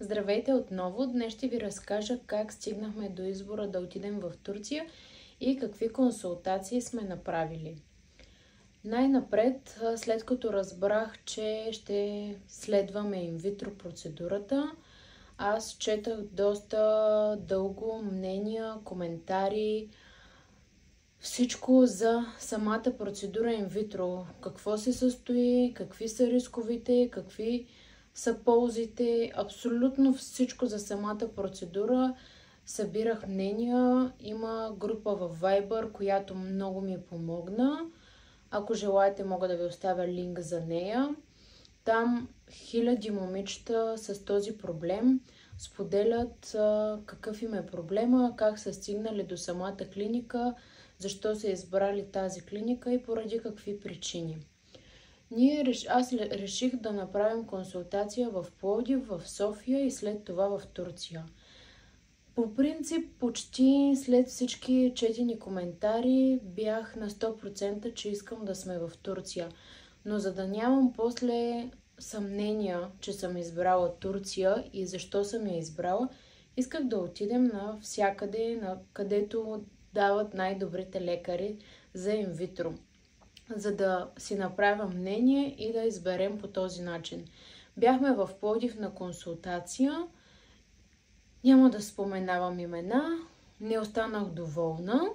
Здравейте отново! Днес ще ви разкажа как стигнахме до избора да отидем в Турция и какви консултации сме направили. Най-напред, след като разбрах, че ще следваме инвитро процедурата, аз четах доста дълго мнения, коментари, всичко за самата процедура инвитро. Какво се състои, какви са рисковите, какви са ползите, абсолютно всичко за самата процедура. Събирах мнения, има група в Viber, която много ми помогна. Ако желаете, мога да ви оставя линк за нея. Там хиляди момичета с този проблем споделят какъв им е проблема, как са стигнали до самата клиника, защо са избрали тази клиника и поради какви причини. Аз реших да направим консултация в Пловдив, в София и след това в Турция. По принцип, почти след всички четени коментари бях на 100%, че искам да сме в Турция. Но за да нямам после съмнения, че съм избрала Турция и защо съм я избрала, исках да отидем навсякъде, където дават най-добрите лекари за инвитро, за да си направя мнение и да изберем по този начин. Бяхме в Пловдив на консултация. Няма да споменавам имена. Не останах доволна.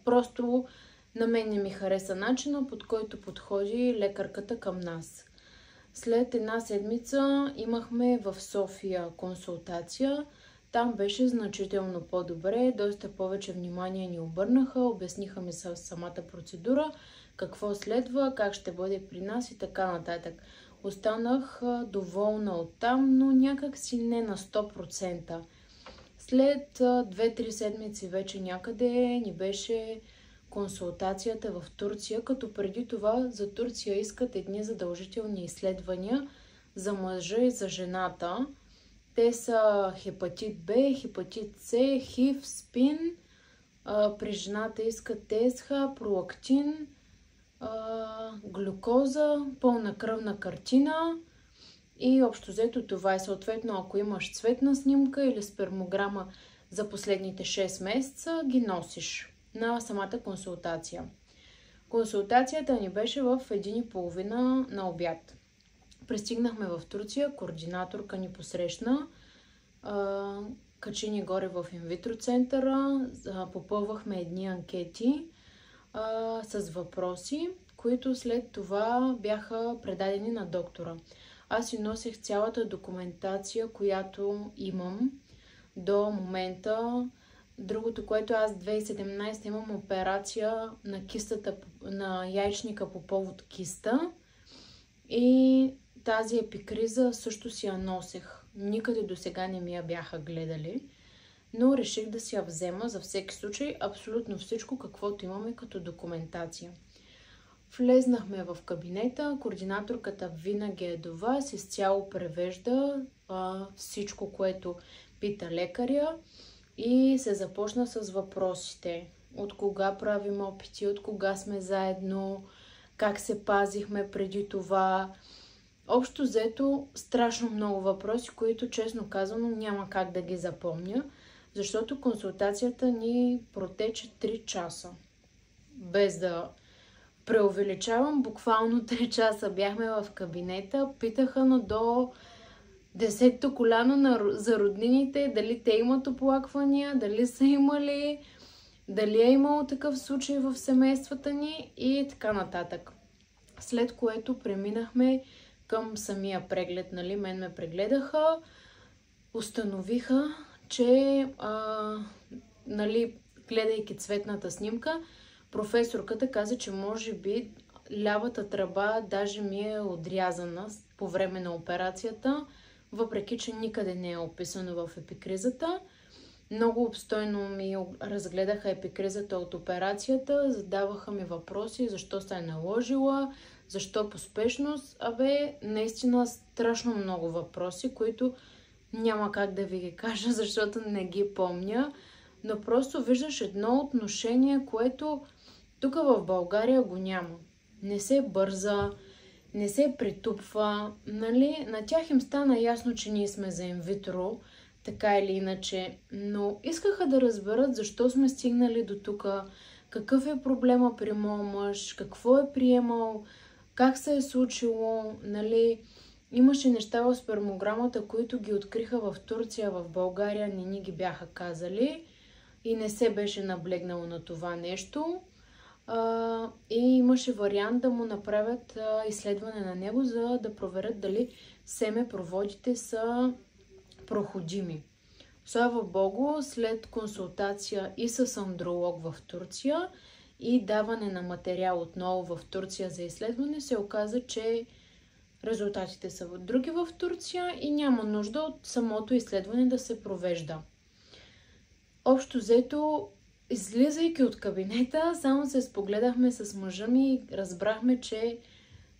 Просто на мен не ми хареса начина, под който подходи лекарката към нас. След една седмица имахме в София консултация. Там беше значително по-добре, доста повече внимание ни обърнаха, обясниха ми самата процедура, какво следва, как ще бъде при нас и така нататък. Останах доволна оттам, но някак си не на 100%. След 2-3 седмици вече някъде ни беше консултацията в Турция, като преди това за Турция искат едни задължителни изследвания за мъжа и за жената. Те са хепатит Б, хепатит С, ХИВ, СПИН. При жената искат ТСХ, пролактин, глюкоза, пълна кръвна картина и общо взето това е. Съответно, ако имаш цветна снимка или спермограма за последните 6 месеца, ги носиш на самата консултация. Консултацията ни беше в 1:30 на обяд. Пристигнахме в Турция, координаторка ни посрещна, качи ни горе в инвитро центъра, попълвахме едни анкети с въпроси, които след това бяха предадени на доктора. Аз си носех цялата документация, която имам до момента. Другото, което аз 2017 имам операция на кистата, на яйчника по повод киста и тази епикриза също си я носех. Никъде до сега не ми я бяха гледали, но реших да си я взема за всеки случай абсолютно всичко, каквото имаме като документация. Влезнахме в кабинета, координаторката винаги е до вас, изцяло превежда всичко, което пита лекаря и се започна с въпросите. От кога правим опити, от кога сме заедно, как се пазихме преди това. Общо взето страшно много въпроси, които честно казано няма как да ги запомня, защото консултацията ни протече 3 часа. Без да преувеличавам, буквално 3 часа бяхме в кабинета, питаха на до 10-то коляно за роднините, дали те имат оплаквания, дали са имали, дали е имало такъв случай в семействата ни и така нататък. След което преминахме към самия преглед. Мен ме прегледаха, установиха, че гледайки цветната снимка, професорката каза, че може би лявата тръба даже ми е отрязана по време на операцията, въпреки че никъде не е описано в епикризата. Много обстойно ми разгледаха епикризата от операцията, задаваха ми въпроси, защо се е наложила, защо по спешност. Наистина страшно много въпроси, които няма как да ви ги кажа, защото не ги помня. Но просто виждаш едно отношение, което тук в България го няма. Не се бърза, не се притупва, нали? На тях им стана ясно, че ние сме за инвитро, така или иначе, но искаха да разберат защо сме стигнали до тук, какъв е проблема при моя мъж, какво е приемал, как се е случило, нали? Имаше неща в спермограмата, които ги откриха в Турция, в България не ни ги бяха казали и не се беше наблегнало на това нещо. И имаше вариант да му направят изследване на него, за да проверят дали семепроводите са проходими. Слава Богу, след консултация и с андролог в Турция и даване на материал отново в Турция за изследване, се оказа, че резултатите са други в Турция и няма нужда от самото изследване да се провежда. Общо взето, излизайки от кабинета, само се спогледахме с мъжа ми и разбрахме, че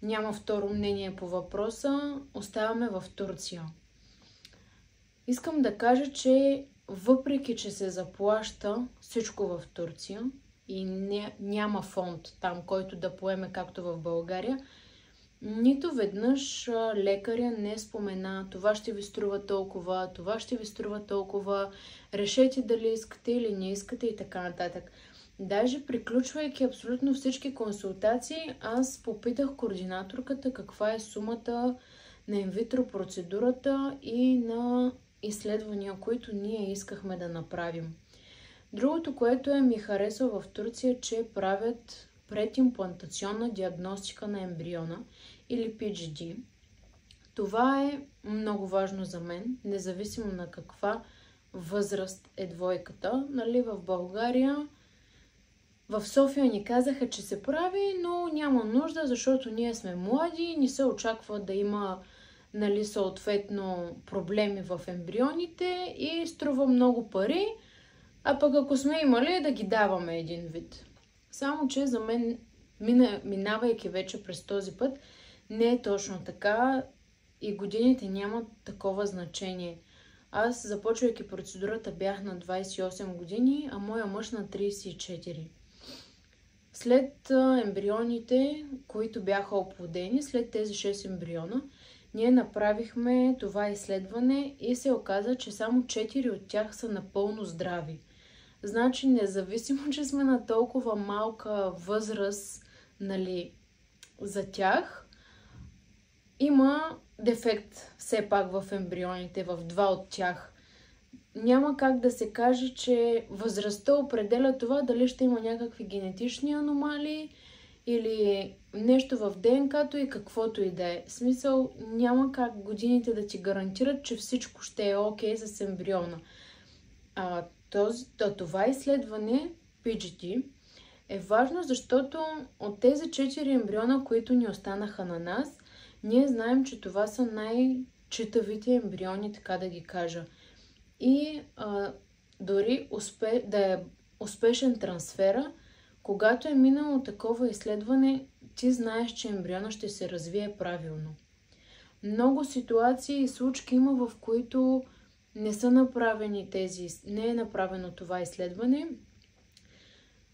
няма второ мнение по въпроса. Оставаме в Турция. Искам да кажа, че въпреки, че се заплаща всичко в Турция и няма фонд там, който да поеме както в България, нито веднъж лекаря не спомена: това ще ви струва толкова, това ще ви струва толкова, решете дали искате или не искате и така нататък. Даже приключвайки абсолютно всички консултации, аз попитах координаторката каква е сумата на инвитро процедурата и на изследвания, които ние искахме да направим. Другото, което ми харесва в Турция, че правят предимплантационна диагностика на ембриона или PGD. Това е много важно за мен, независимо на каква възраст е двойката. Нали, в България, в София ни казаха, че се прави, но няма нужда, защото ние сме млади, не се очаква да има, нали, съответно проблеми в ембрионите и струва много пари, а пък ако сме имали, да ги даваме един вид. Само че за мен, минавайки вече през този път, не е точно така и годините нямат такова значение. Аз, започвайки процедурата, бях на 28 години, а моя мъж на 34. След ембрионите, които бяха оплодени, след тези 6 ембриона, ние направихме това изследване и се оказа, че само 4 от тях са напълно здрави. Значи, независимо, че сме на толкова малка възраст, нали, за тях, има дефект все пак в ембрионите, в 2 от тях. Няма как да се каже, че възрастта определя това дали ще има някакви генетични аномалии или нещо в ДНК-то и каквото и да е. В смисъл, няма как годините да ти гарантират, че всичко ще е окей с ембриона. Това изследване, PGD, е важно, защото от тези 4 ембриона, които ни останаха на нас, ние знаем, че това са най-читавите ембриони, така да ги кажа. И дори да е успешен трансфера, когато е минало такова изследване, ти знаеш, че ембриона ще се развие правилно. Много ситуации и случки има, в които не са направени не е направено това изследване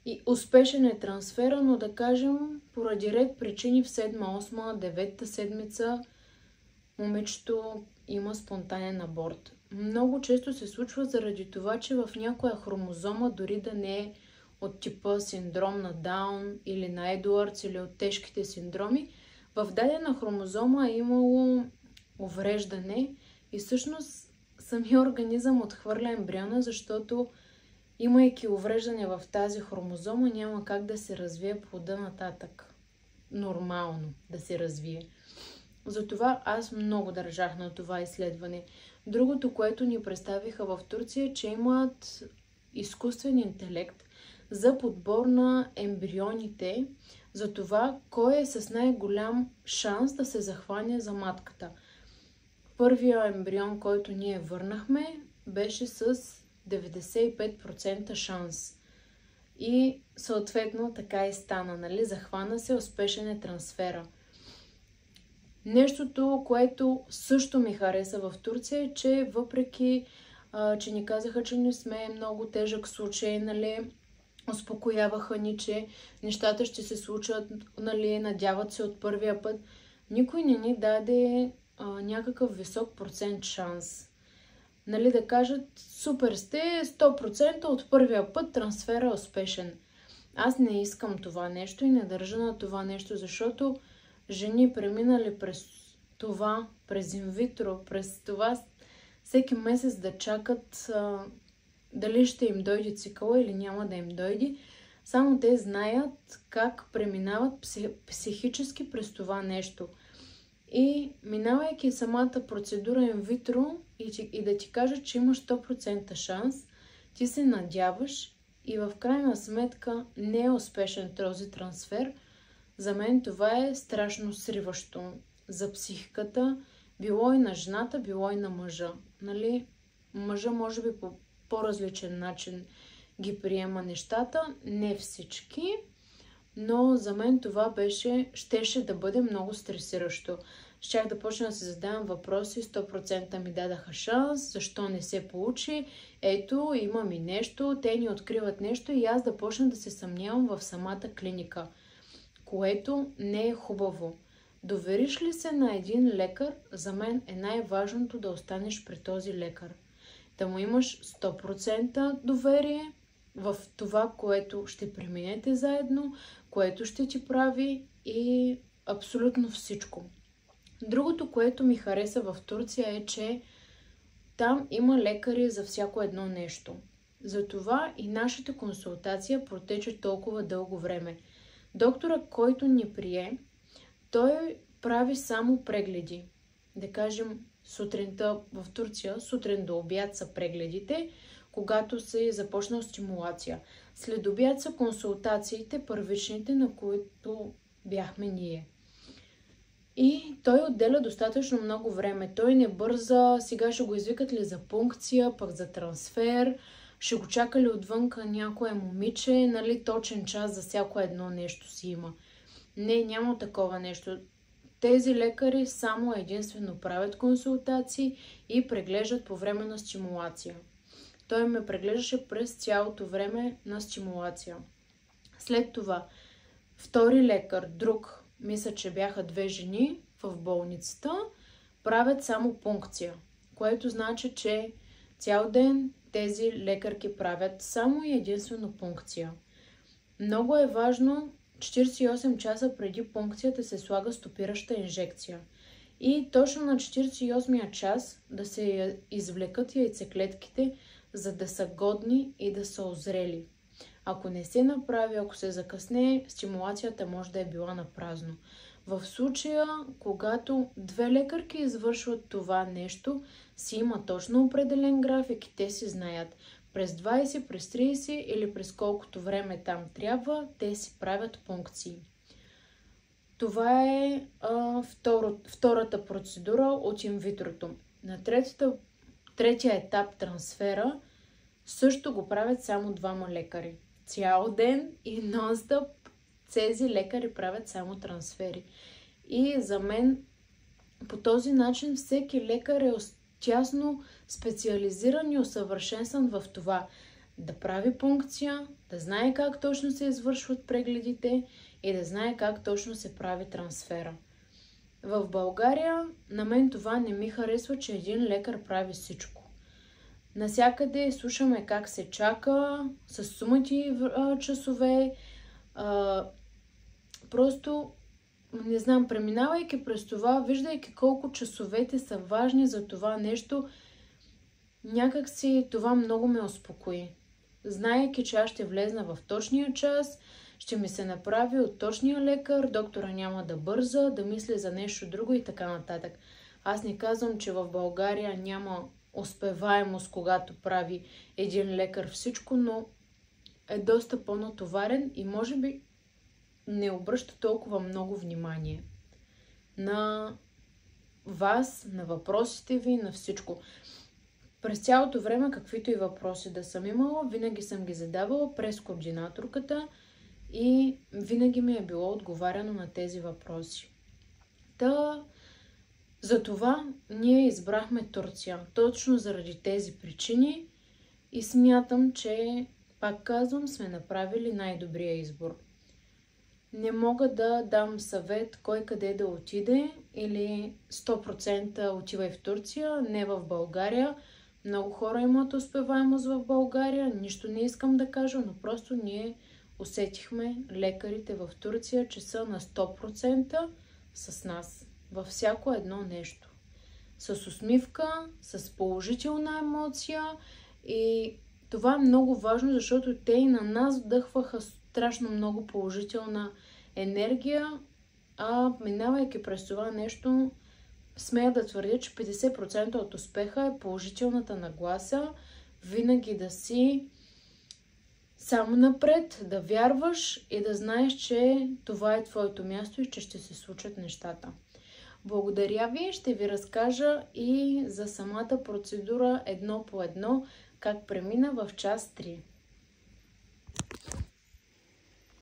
и успешен е трансфера, но да кажем, поради ред причини в 7, 8, 9 седмица момичето има спонтанен аборт. Много често се случва заради това, че в някоя хромозома, дори да не е от типа синдром на Даун или на Едуардс или от тежките синдроми, в дадена хромозома е имало увреждане и всъщност самия организъм отхвърля ембриона, защото имайки увреждане в тази хромозома, няма как да се развие плода нататък. Нормално да се развие. Затова аз много държах на това изследване. Другото, което ни представиха в Турция, е, че имат изкуствен интелект за подбор на ембрионите, за това кой е с най-голям шанс да се захване за матката. Първият ембрион, който ние върнахме, беше с 95% шанс. И съответно така и стана, нали? Захвана се, успешен е трансфера. Нещото, което също ми хареса в Турция, е, че въпреки, че ни казаха, че не сме много тежък случай, нали, успокояваха ни, че нещата ще се случат, нали, надяват се от първия път. никой не ни даде някакъв висок процент шанс. Нали, да кажат, супер сте, 100% от първия път трансфера е успешен. Аз не искам това нещо и не държа на това нещо, защото жени преминали през това, през инвитро, през това всеки месец да чакат дали ще им дойде цикъла или няма да им дойде. Само те знаят как преминават психически през това нещо. И минавайки самата процедура инвитро и да ти кажат, че имаш 100% шанс, ти се надяваш и в крайна сметка не е успешен този трансфер. За мен това е страшно сриващо за психиката, било и на жената, било и на мъжа. Нали? Мъжа може би по по-различен начин ги приема нещата, не всички, но за мен това щеше да бъде много стресиращо. Щях да почна да си задавам въпроси, 100% ми дадаха шанс, защо не се получи, ето, има ми нещо, те ни откриват нещо и аз да почна да се съмнявам в самата клиника, което не е хубаво. Довериш ли се на един лекар, за мен е най-важното да останеш при този лекар. Да му имаш 100% доверие в това, което ще преминете заедно, което ще ти прави и абсолютно всичко. Другото, което ми хареса в Турция е, че там има лекари за всяко едно нещо. Затова и нашата консултация протече толкова дълго време. Доктора, който ни прие, той прави само прегледи. Да кажем, сутринта в Турция, сутрин до обяд са прегледите, когато се започнал стимулация. След обяд са консултациите, първичните, на които бяхме ние. И той отделя достатъчно много време. Той не бърза, сега ще го извикат ли за пункция, пък за трансфер, ще го чака ли отвънка някое момиче, нали, точен час за всяко едно нещо си има. Не, няма такова нещо. Тези лекари само единствено правят консултации и преглеждат по време на стимулация. Той ме преглеждаше през цялото време на стимулация. След това, втори лекар, друг, мисля, че бяха 2 жени в болницата, правят само пункция, което значи, че цял ден тези лекарки правят само и единствено пункция. Много е важно 48 часа преди пункцията се слага стопираща инжекция. И точно на 48-я час да се извлекат яйцеклетките, за да са годни и да са озрели. Ако не се направи, ако се закъсне, стимулацията може да е била на празно. В случая, когато 2 лекарки извършват това нещо, си има точно определен график и те си знаят. През 20, през 30 или през колкото време там трябва, те си правят пункции. Това е втората процедура от инвитрото. На третия етап трансфера също го правят само 2 лекари. Цял ден и нон-стоп тези лекари правят само трансфери. И за мен по този начин всеки лекар е тясно специализиран и усъвършенстван в това да прави пункция, да знае как точно се извършват прегледите и да знае как точно се прави трансфера. В България на мен това не ми харесва, че един лекар прави всичко. Насякъде слушаме как се чака, с сумати часове. Просто, не знам, преминавайки през това, виждайки колко часовете са важни за това нещо, някак си това много ме успокои. Знаейки, че аз ще влезна в точния час, ще ми се направи от точния лекар, доктора няма да бърза, да мисли за нещо друго и така нататък. Аз не казвам, че в България няма успеваемост, когато прави един лекар всичко, но е доста по-натоварен и може би не обръща толкова много внимание на вас, на въпросите ви, на всичко. През цялото време, каквито и въпроси да съм имала, винаги съм ги задавала през координаторката и винаги ми е било отговаряно на тези въпроси. Затова ние избрахме Турция. Точно заради тези причини и смятам, че, пак казвам, сме направили най-добрия избор. Не мога да дам съвет кой къде да отиде или 100% отивай в Турция, не в България. Много хора имат успеваемост в България, нищо не искам да кажа, но просто ние усетихме лекарите в Турция, че са на 100% с нас във всяко едно нещо. С усмивка, с положителна емоция и това е много важно, защото те и на нас вдъхваха страшно много положителна енергия, а минавайки през това нещо, смея да твърдя, че 50% от успеха е положителната нагласа, винаги да си само напред, да вярваш и да знаеш, че това е твоето място и че ще се случат нещата. Благодаря ви, ще ви разкажа и за самата процедура едно по едно, как премина в час 3.